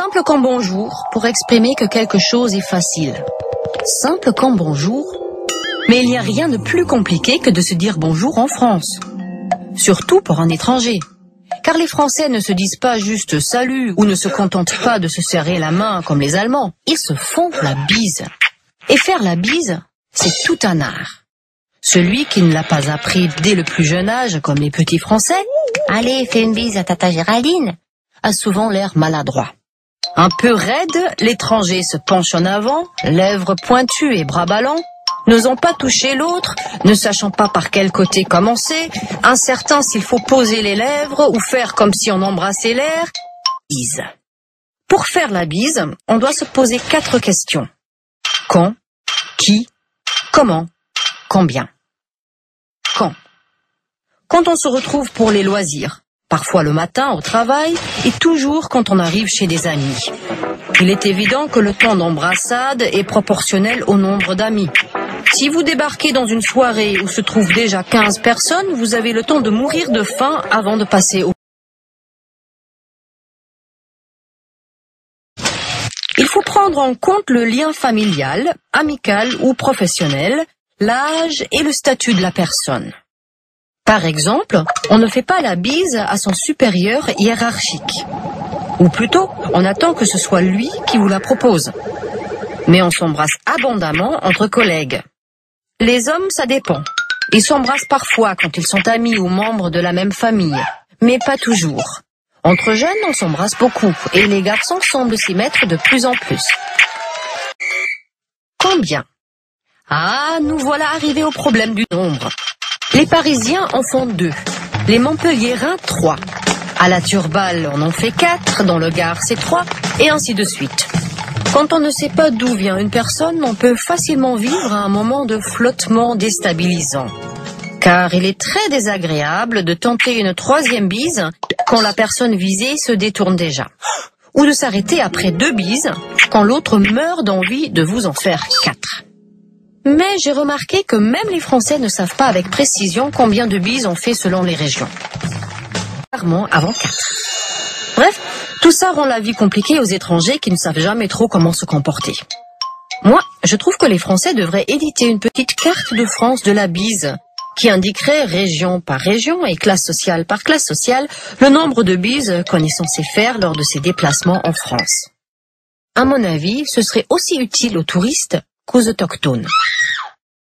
simple comme bonjour pour exprimer que quelque chose est facile. Simple comme bonjour. Mais il n'y a rien de plus compliqué que de se dire bonjour en France. Surtout pour un étranger. Car les Français ne se disent pas juste salut ou ne se contentent pas de se serrer la main comme les Allemands. Ils se font la bise. Et faire la bise, c'est tout un art. Celui qui ne l'a pas appris dès le plus jeune âge, comme les petits Français, « Allez, fais une bise à tata Géraldine », a souvent l'air maladroit. Un peu raide, l'étranger se penche en avant, lèvres pointues et bras ballants, n'osant pas toucher l'autre, ne sachant pas par quel côté commencer, incertain s'il faut poser les lèvres ou faire comme si on embrassait l'air. Bise. Pour faire la bise, on doit se poser 4 questions. Quand, qui, comment, combien. Quand. Quand on se retrouve pour les loisirs, parfois le matin au travail et toujours quand on arrive chez des amis. Il est évident que le temps d'embrassade est proportionnel au nombre d'amis. Si vous débarquez dans une soirée où se trouvent déjà 15 personnes, vous avez le temps de mourir de faim avant de passer au... Il faut prendre en compte le lien familial, amical ou professionnel, l'âge et le statut de la personne. Par exemple, on ne fait pas la bise à son supérieur hiérarchique. Ou plutôt, on attend que ce soit lui qui vous la propose. Mais on s'embrasse abondamment entre collègues. Les hommes, ça dépend. Ils s'embrassent parfois quand ils sont amis ou membres de la même famille, mais pas toujours. Entre jeunes, on s'embrasse beaucoup, et les garçons semblent s'y mettre de plus en plus. Combien? Ah, nous voilà arrivés au problème du nombre. Les Parisiens en font 2, les Montpelliérains 3. À la Turballe, on en fait 4, dans le Gard c'est 3, et ainsi de suite. Quand on ne sait pas d'où vient une personne, on peut facilement vivre un moment de flottement déstabilisant. Car il est très désagréable de tenter une 3e bise quand la personne visée se détourne déjà. Ou de s'arrêter après 2 bises quand l'autre meurt d'envie de vous en faire 4. Mais j'ai remarqué que même les Français ne savent pas avec précision combien de bises on fait selon les régions. Rarement avant 4. Bref, tout ça rend la vie compliquée aux étrangers qui ne savent jamais trop comment se comporter. Moi, je trouve que les Français devraient éditer une petite carte de France de la bise qui indiquerait région par région et classe sociale par classe sociale le nombre de bises qu'on est censé faire lors de ses déplacements en France. À mon avis, ce serait aussi utile aux touristes qu'aux autochtones.